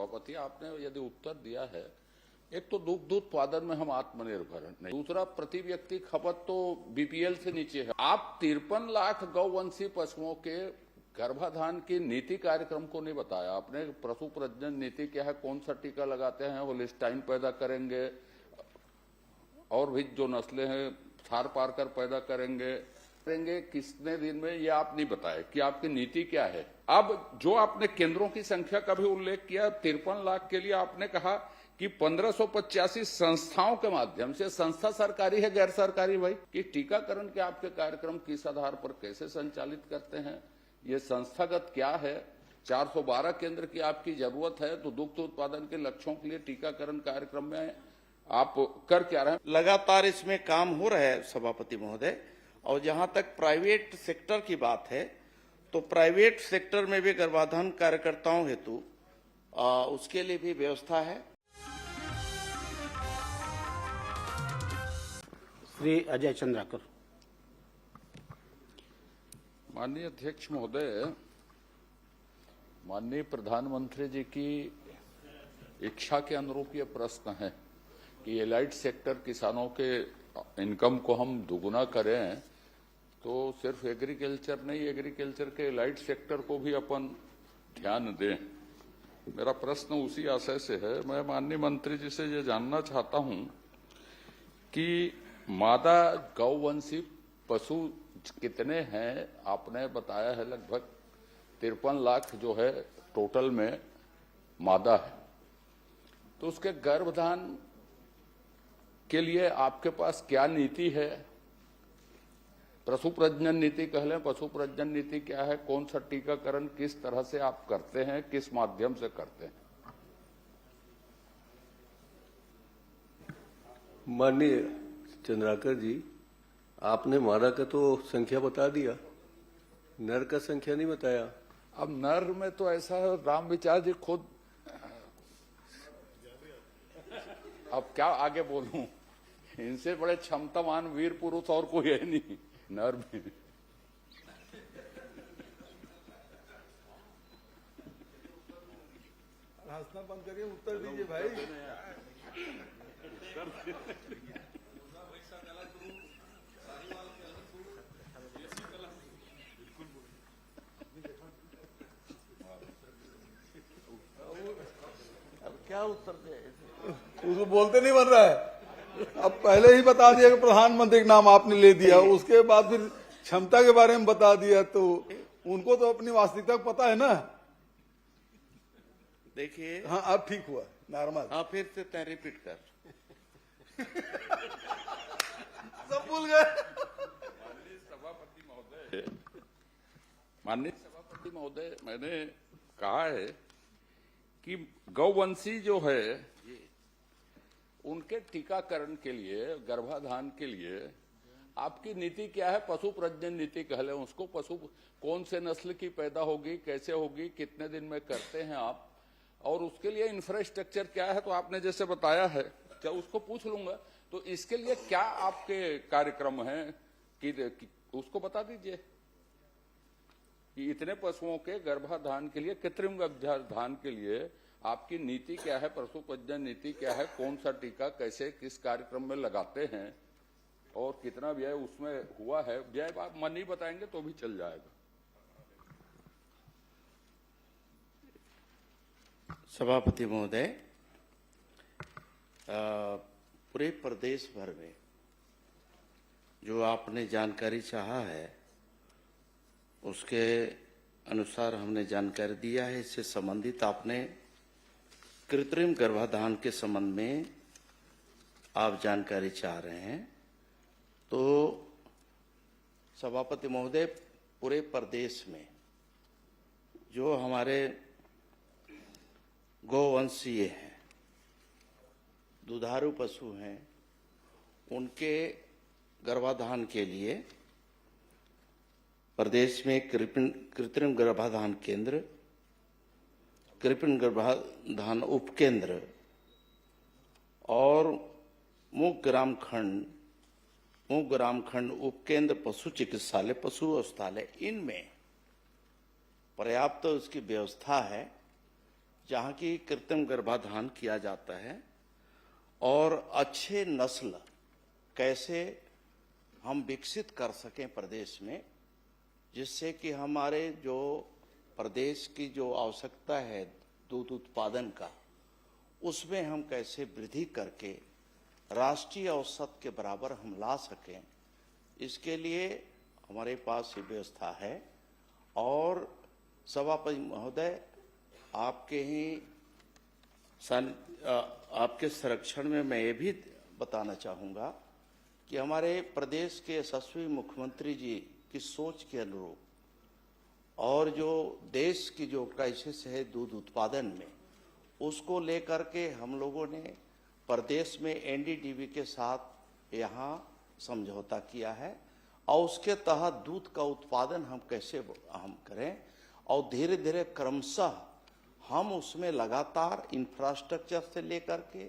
सभापति, आपने यदि उत्तर दिया है, एक तो दुग्ध उत्पादन में हम आत्मनिर्भर नहीं, दूसरा प्रति व्यक्ति खपत तो बीपीएल से नीचे है। आप 53 लाख गौवंशी पशुओं के गर्भाधान की नीति कार्यक्रम को नहीं बताया आपने। पशु प्रजनन नीति क्या है, कौन सा टीका लगाते हैं, होलिस्टाइन पैदा करेंगे और भी जो नस्लें हैं थार पार कर पैदा करेंगे कितने दिन में, ये आप नहीं बताए कि आपकी नीति क्या है। अब जो आपने केंद्रों की संख्या का भी उल्लेख किया, 53 लाख के लिए आपने कहा कि 1585 संस्थाओं के माध्यम से, संस्था सरकारी है गैर सरकारी भाई, कि टीकाकरण के आपके कार्यक्रम किस आधार पर कैसे संचालित करते हैं, ये संस्थागत क्या है। 412 केंद्र की आपकी जरूरत है, तो दुग्ध उत्पादन के लक्ष्यों के लिए टीकाकरण कार्यक्रम में आप कर क्या रहे हैं? लगातार इसमें काम हो रहा है सभापति महोदय। और जहां तक प्राइवेट सेक्टर की बात है, तो प्राइवेट सेक्टर में भी गर्भाधान कार्यकर्ताओं हेतु उसके लिए भी व्यवस्था है। श्री अजय चंद्राकर। माननीय अध्यक्ष महोदय, माननीय प्रधानमंत्री जी की इच्छा के अनुरूप ये प्रश्न है कि एलाइड सेक्टर किसानों के इनकम को हम दुगुना करें, तो सिर्फ एग्रीकल्चर नहीं, एग्रीकल्चर के एलाइड सेक्टर को भी अपन ध्यान दें। मेरा प्रश्न उसी आशय से है। मैं माननीय मंत्री जी से ये जानना चाहता हूं कि मादा गौवंशी पशु कितने हैं। आपने बताया है लगभग 53 लाख जो है टोटल में मादा है, तो उसके गर्भधान के लिए आपके पास क्या नीति है? पशु प्रजनन नीति कह लें, पशु प्रजनन नीति क्या है, कौन सा टीकाकरण किस तरह से आप करते हैं, किस माध्यम से करते हैं? माननीय चंद्राकर जी, आपने मादा का तो संख्या बता दिया, नर का संख्या नहीं बताया। अब नर में तो ऐसा है, राम विचार जी खुद, अब क्या आगे बोलूं, इनसे बड़े क्षमतावान वीर पुरुष और कोई है नहीं नर में। हंसना बंद करिए, उत्तर दीजिए भाई। अब क्या उत्तर दे? उसको बोलते नहीं बन रहा है। अब पहले ही बता दिया कि प्रधानमंत्री का नाम आपने ले दिया, उसके बाद फिर क्षमता के बारे में बता दिया, तो उनको तो अपनी वास्तविकता पता है ना। देखिए, हाँ अब ठीक हुआ, नॉर्मल। हाँ फिर से तय रिपीट कर। सब भूल गए। माननीय सभापति महोदय, मैंने कहा है कि गौवंशी जो है उनके टीकाकरण के लिए, गर्भाधान के लिए आपकी नीति क्या है? पशु प्रजनन नीति कह लें उसको। पशु कौन से नस्ल की पैदा होगी, कैसे होगी, कितने दिन में करते हैं आप, और उसके लिए इंफ्रास्ट्रक्चर क्या है? तो आपने जैसे बताया है, क्या उसको पूछ लूंगा। तो इसके लिए क्या आपके कार्यक्रम हैं कि उसको बता दीजिए कि इतने पशुओं के गर्भाधान के लिए, कृत्रिम गर्भाधान के लिए आपकी नीति क्या है, पशु प्रजनन नीति क्या है, कौन सा टीका कैसे किस कार्यक्रम में लगाते हैं और कितना व्यय उसमें हुआ है। व्यय आप मन ही बताएंगे तो भी चल जाएगा। सभापति महोदय, पूरे प्रदेश भर में जो आपने जानकारी चाहा है उसके अनुसार हमने जानकारी दिया है। इससे संबंधित आपने कृत्रिम गर्भाधान के संबंध में आप जानकारी चाह रहे हैं, तो सभापति महोदय, पूरे प्रदेश में जो हमारे गौवंशीय हैं, दुधारू पशु हैं, उनके गर्भाधान के लिए प्रदेश में कृत्रिम गर्भाधान केंद्र, कृत्रिम गर्भाधान उपकेंद्र और मुख्य ग्राम खंड उपकेंद्र पशु चिकित्सालय, पशु औषधालय, इनमें पर्याप्त उसकी व्यवस्था है, जहां की कृत्रिम गर्भाधान किया जाता है और अच्छे नस्ल कैसे हम विकसित कर सकें प्रदेश में, जिससे कि हमारे जो प्रदेश की जो आवश्यकता है दूध उत्पादन का, उसमें हम कैसे वृद्धि करके राष्ट्रीय औसत के बराबर हम ला सकें, इसके लिए हमारे पास ये व्यवस्था है। और सभापति महोदय, आपके संरक्षण में मैं ये भी बताना चाहूँगा कि हमारे प्रदेश के यशस्वी मुख्यमंत्री जी की सोच के अनुरूप और जो देश की जो क्राइसिस है दूध उत्पादन में, उसको लेकर के हम लोगों ने प्रदेश में एनडीडीबी के साथ यहाँ समझौता किया है और उसके तहत दूध का उत्पादन हम कैसे हम करें और धीरे धीरे क्रमशः हम उसमें लगातार इंफ्रास्ट्रक्चर से लेकर के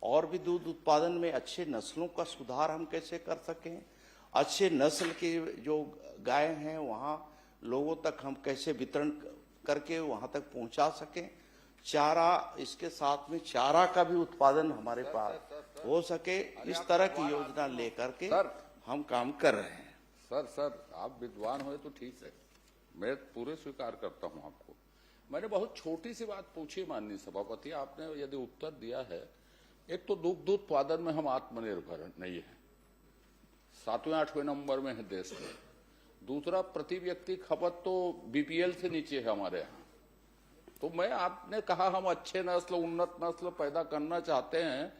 और भी दूध उत्पादन में अच्छे नस्लों का सुधार हम कैसे कर सकें, अच्छे नस्ल की जो गाय हैं वहाँ लोगों तक हम कैसे वितरण करके वहाँ तक पहुँचा सकें, चारा, इसके साथ में चारा का भी उत्पादन हमारे पास हो सके, इस तरह की योजना लेकर के हम काम कर रहे हैं। सर आप विद्वान हुए तो ठीक है, मैं पूरे स्वीकार करता हूं आपको। मैंने बहुत छोटी सी बात पूछी माननीय सभापति, आपने यदि उत्तर दिया है, एक तो दुग्ध उत्पादन में हम आत्मनिर्भर नहीं है, 7वें 8वें नंबर में है देश में। दूसरा, प्रति व्यक्ति खपत तो बीपीएल से नीचे है हमारे यहाँ। तो मैं, आपने कहा हम अच्छे नस्ल, उन्नत नस्ल पैदा करना चाहते हैं।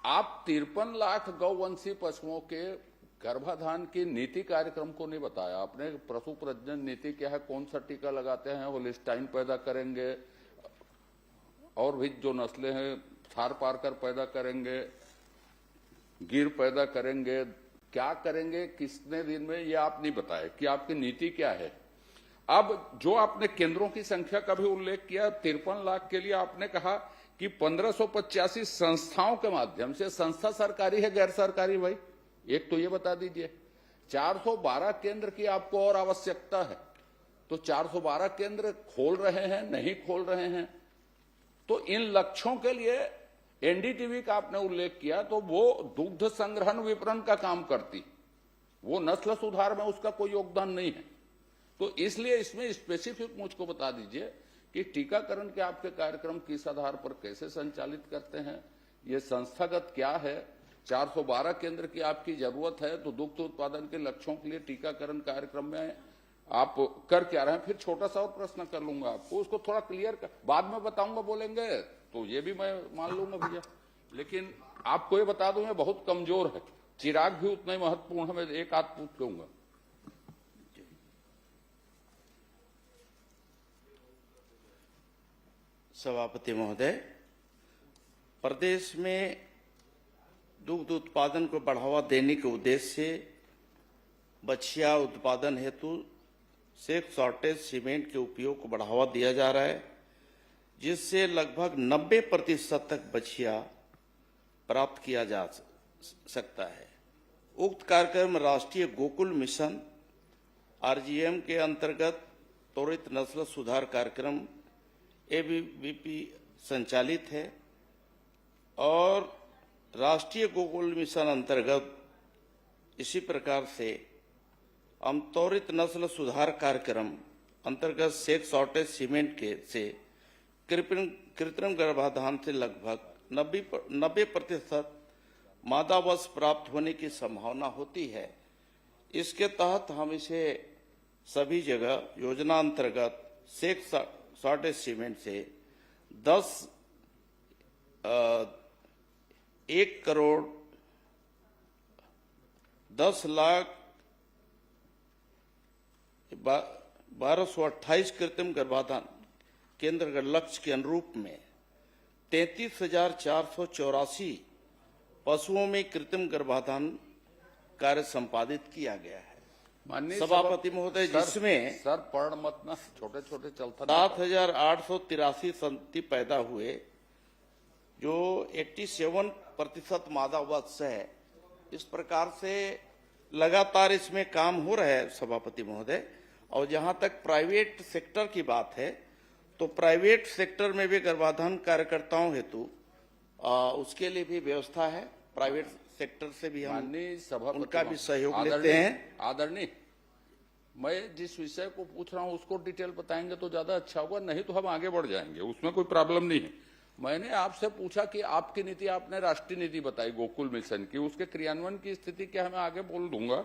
आप 53 लाख गौवंशी पशुओं के गर्भाधान की नीति कार्यक्रम को नहीं बताया आपने। पशु प्रजनन नीति क्या है, कौन सा टीका लगाते हैं, होलिस्टाइन पैदा करेंगे और भी जो नस्लें हैं थार पारकर पैदा करेंगे, गिर पैदा करेंगे, क्या करेंगे, कितने दिन में, ये आप नहीं बताए कि आपकी नीति क्या है। अब जो आपने केंद्रों की संख्या का भी उल्लेख किया, 53 लाख के लिए आपने कहा कि 1585 संस्थाओं के माध्यम से, संस्था सरकारी है गैर सरकारी, भाई एक तो ये बता दीजिए। 412 केंद्र की आपको और आवश्यकता है, तो 412 केंद्र खोल रहे हैं, नहीं खोल रहे हैं। तो इन लक्ष्यों के लिए एनडीटीवी का आपने उल्लेख किया, तो वो दुग्ध संग्रहण विपणन का काम करती, वो नस्ल सुधार में उसका कोई योगदान नहीं है। तो इसलिए इसमें स्पेसिफिक मुझको बता दीजिए कि टीकाकरण के आपके कार्यक्रम किस आधार पर कैसे संचालित करते हैं, ये संस्थागत क्या है। 412 केंद्र की आपकी जरूरत है, तो दुग्ध उत्पादन के लक्ष्यों के लिए टीकाकरण कार्यक्रम में आप कर क्या रहे हैं। फिर छोटा सा और प्रश्न कर लूंगा आपको, उसको थोड़ा क्लियर कर, बाद में बताऊंगा, बोलेंगे तो ये भी मैं मान लूंगा भैया, लेकिन आपको ये बता दूं ये बहुत कमजोर है। चिराग भी उतना ही महत्वपूर्ण है, मैं एक हाथ पूछ लूंगा। सभापति महोदय, प्रदेश में दुग्ध उत्पादन को बढ़ावा देने के उद्देश्य से बछिया उत्पादन हेतु सेक्स शॉर्टेज सीमेंट के उपयोग को बढ़ावा दिया जा रहा है, जिससे लगभग 90% तक बछिया प्राप्त किया जा सकता है। उक्त कार्यक्रम राष्ट्रीय गोकुल मिशन आरजीएम के अंतर्गत त्वरित नस्ल सुधार कार्यक्रम एबीवीपी संचालित है और राष्ट्रीय गोकुल मिशन अंतर्गत इसी प्रकार से हम त्वरित नस्ल सुधार कार्यक्रम अंतर्गत सेक्स शॉर्टेज सीमेंट के से कृत्रिम गर्भाधान से लगभग 90% मादावश प्राप्त होने की संभावना होती है। इसके तहत हम इसे सभी जगह योजना अंतर्गत सेक्स शॉर्टेज सीमेंट से 1 करोड़ 10 लाख 1228 कृत्रिम गर्भाधान केंद्र के लक्ष्य के अनुरूप में 33,484 पशुओं में कृत्रिम गर्भाधान कार्य संपादित किया गया है। माननीय सभापति महोदय, जिसमें सर पढ़ मत ना, छोटे छोटे चलता 7,883 संतति पैदा हुए, जो 87% मादावश है। इस प्रकार से लगातार इसमें काम हो रहा है सभापति महोदय। और जहां तक प्राइवेट सेक्टर की बात है, तो प्राइवेट सेक्टर में भी गर्भाधान कार्यकर्ताओं हेतु उसके लिए भी व्यवस्था है। प्राइवेट सेक्टर से भी हम माननीय सभापति उनका भी सहयोग लेते आदरणीय- हैं। आदरणीय, मैं जिस विषय को पूछ रहा हूं उसको डिटेल बताएंगे तो ज्यादा अच्छा होगा, नहीं तो हम आगे बढ़ जाएंगे, उसमें कोई प्रॉब्लम नहीं है। मैंने आपसे पूछा कि आपकी नीति, आपने राष्ट्रीय नीति बताई गोकुल मिशन की, उसके क्रियान्वयन की स्थिति क्या है मैं आगे बोल दूंगा,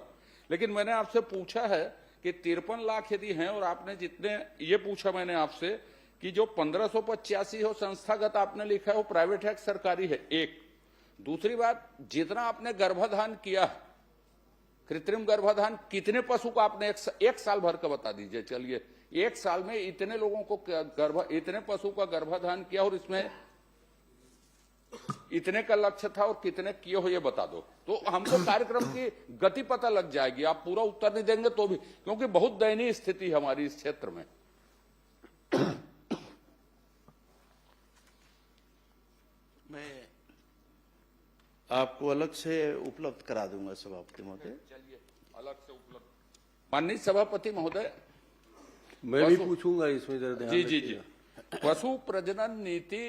लेकिन मैंने आपसे पूछा है कि 53 लाख यदि हैं और आपने जितने, ये पूछा मैंने आपसे कि जो 1585 हो संस्थागत आपने लिखा है वो प्राइवेट है सरकारी है, एक। दूसरी बात, जितना आपने गर्भाधान किया है, कृत्रिम गर्भाधान कितने पशु को आपने एक साल भर का बता दीजिए। चलिए, एक साल में इतने लोगों को इतने पशु का गर्भाधान किया और इसमें इतने का लक्ष्य था और कितने किए हो ये बता दो, तो हमको कार्यक्रम की गति पता लग जाएगी। आप पूरा उत्तर नहीं देंगे तो भी, क्योंकि बहुत दयनीय स्थिति है हमारी इस क्षेत्र में। मैं आपको अलग से उपलब्ध करा दूंगा सभापति महोदय। चलिए, अलग से उपलब्ध। माननीय सभापति महोदय, मैं भी पूछूंगा इसमें जरा ध्यान जी जी जी, रखिएगा। पशु प्रजनन नीति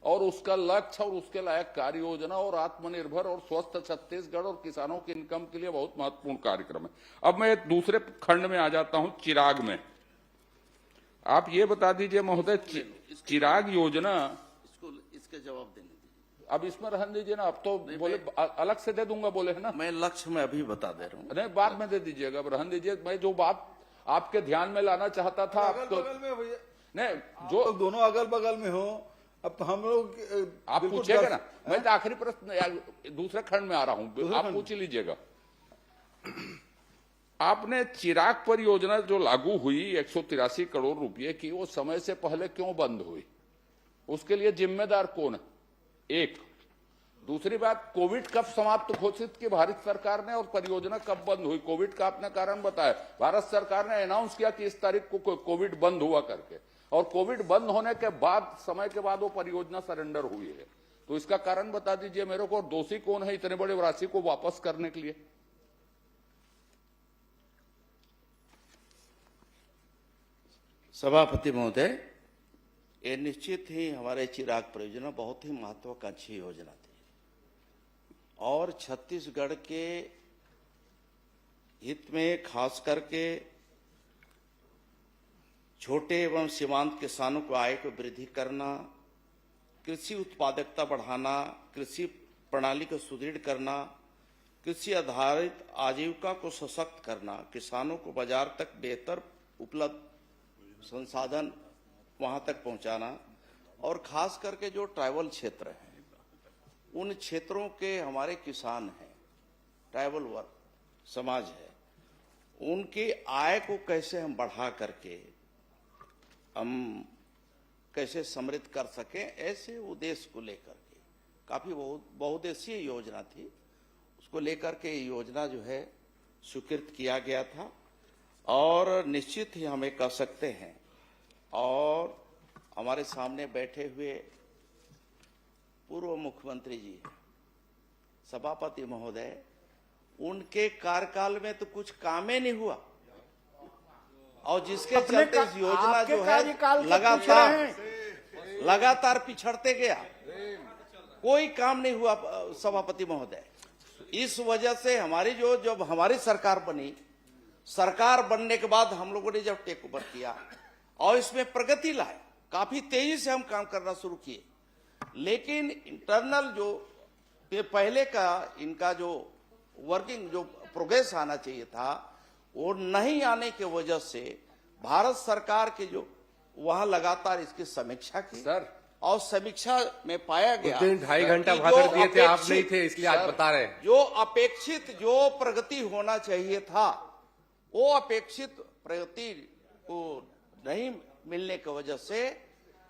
और उसका लक्ष्य और उसके लायक कार्य योजना और आत्मनिर्भर और स्वस्थ छत्तीसगढ़ और किसानों की इनकम के लिए बहुत महत्वपूर्ण कार्यक्रम है। अब मैं दूसरे खंड में आ जाता हूं, चिराग में। आप ये बता दीजिए महोदय, चिराग योजना, इसके जवाब देने दीजिए। अब इसमें रहने दीजिए ना, अब तो बोले अलग से दे दूंगा बोले है ना, मैं लक्ष्य में अभी बता दे रहा हूँ। नहीं बाद में दे दीजिएगा, अब रहने दीजिए। मैं जो बात आपके ध्यान में लाना चाहता था, आप तो बगल में भैया, नहीं जो लोग दोनों अगल बगल में हो, अब तो हम लोग आप बिल्कुल पूछिएगा ना, मैं तो आखिरी प्रश्न दूसरे खंड में आ रहा हूं, आप पूछ लीजिएगा। आपने चिराग परियोजना जो लागू हुई 183 करोड़ रुपए की, वो समय से पहले क्यों बंद हुई? उसके लिए जिम्मेदार कौन है? एक। दूसरी बात, कोविड कब समाप्त घोषित की भारत सरकार ने और परियोजना कब बंद हुई? कोविड का आपने कारण बताया, भारत सरकार ने अनाउंस किया कि इस तारीख को कोविड बंद हुआ करके, और कोविड बंद होने के बाद, समय के बाद वो परियोजना सरेंडर हुई है। तो इसका कारण बता दीजिए मेरे को, और दोषी कौन है इतने बड़े राशि को वापस करने के लिए? सभापति महोदय, ये निश्चित ही हमारे चिराग परियोजना बहुत ही महत्वाकांक्षी योजना थी और छत्तीसगढ़ के हित में खास करके छोटे एवं सीमांत किसानों को आय को वृद्धि करना, कृषि उत्पादकता बढ़ाना, कृषि प्रणाली को सुदृढ़ करना, कृषि आधारित आजीविका को सशक्त करना, किसानों को बाजार तक बेहतर उपलब्ध संसाधन वहां तक पहुंचाना, और खास करके जो ट्राइबल क्षेत्र है उन क्षेत्रों के हमारे किसान हैं, ट्राइबल वर्ग समाज है, उनकी आय को कैसे हम बढ़ा करके हम कैसे समृद्ध कर सकें, ऐसे उद्देश्य को लेकर के काफी बहुउद्देशीय योजना थी। उसको लेकर के योजना जो है स्वीकृत किया गया था और निश्चित ही हमें कह सकते हैं, और हमारे सामने बैठे हुए पूर्व मुख्यमंत्री जी, सभापति महोदय, उनके कार्यकाल में तो कुछ काम ही नहीं हुआ, और जिसके चलते इस योजना जो है लगातार पिछड़ते गया, कोई काम नहीं हुआ सभापति महोदय। इस वजह से हमारी जब हमारी सरकार बनी, सरकार बनने के बाद हम लोगों ने जब टेक ओवर किया और इसमें प्रगति लाए, काफी तेजी से हम काम करना शुरू किए, लेकिन इंटरनल जो पहले का इनका जो वर्किंग जो प्रोग्रेस आना चाहिए था वो नहीं आने की वजह से भारत सरकार के जो वहां लगातार इसकी समीक्षा की सर, और समीक्षा में पाया गया उस दिन 2.5 घंटा कि भाषण जो दिए थे, आप नहीं अपेक्षित- थे, इसलिए आज बता रहे हैं। जो अपेक्षित जो प्रगति होना चाहिए था, वो अपेक्षित प्रगति को नहीं मिलने की वजह से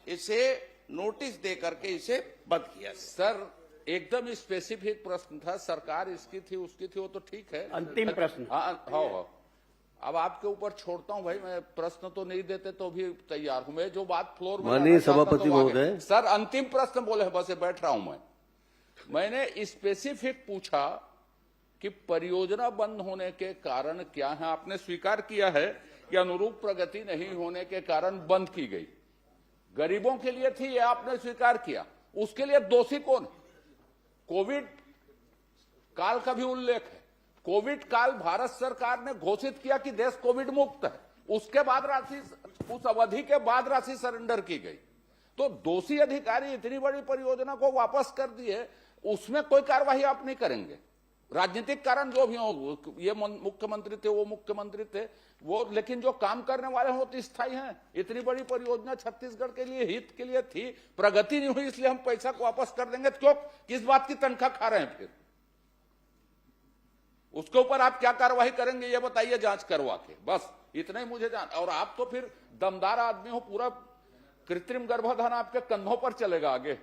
इसे नोटिस दे करके इसे बंद किया। सर एकदम स्पेसिफिक प्रश्न था, सरकार इसकी थी उसकी थी, वो तो ठीक है। अंतिम प्रश्न। हाँ, अब आपके ऊपर छोड़ता हूं भाई, मैं प्रश्न तो नहीं देते तो भी तैयार हूं मैं, जो बात फ्लोर में माननीय लाना चाहता सभापति तो आगे। महोदय। सर अंतिम प्रश्न बोले, बस बैठ रहा हूं मैंने स्पेसिफिक पूछा कि परियोजना बंद होने के कारण क्या है। आपने स्वीकार किया है कि अनुरूप प्रगति नहीं होने के कारण बंद की गई, गरीबों के लिए थी, ये आपने स्वीकार किया। उसके लिए दोषी कौन है? कोविड काल का भी उल्लेख है। कोविड काल भारत सरकार ने घोषित किया कि देश कोविड मुक्त है, उसके बाद राशि, उस अवधि के बाद राशि सरेंडर की गई। तो दोषी अधिकारी इतनी बड़ी परियोजना को वापस कर दिए, उसमें कोई कार्रवाई आप नहीं करेंगे। राजनीतिक कारण जो भी हो, ये मुख्यमंत्री थे, वो मुख्यमंत्री थे, वो, लेकिन जो काम करने वाले हैं वो तो स्थायी हैं। इतनी बड़ी परियोजना छत्तीसगढ़ के लिए, हित के लिए थी, प्रगति नहीं हुई, इसलिए हम पैसा को वापस कर देंगे। क्यों, किस बात की तनख्वाह खा रहे हैं? फिर उसके ऊपर आप क्या कार्रवाई करेंगे ये बताइए, जांच करवा के। बस इतना ही मुझे जान। और आप तो फिर दमदार आदमी हो, पूरा कृत्रिम गर्भाधान आपके कंधों पर चलेगा आगे।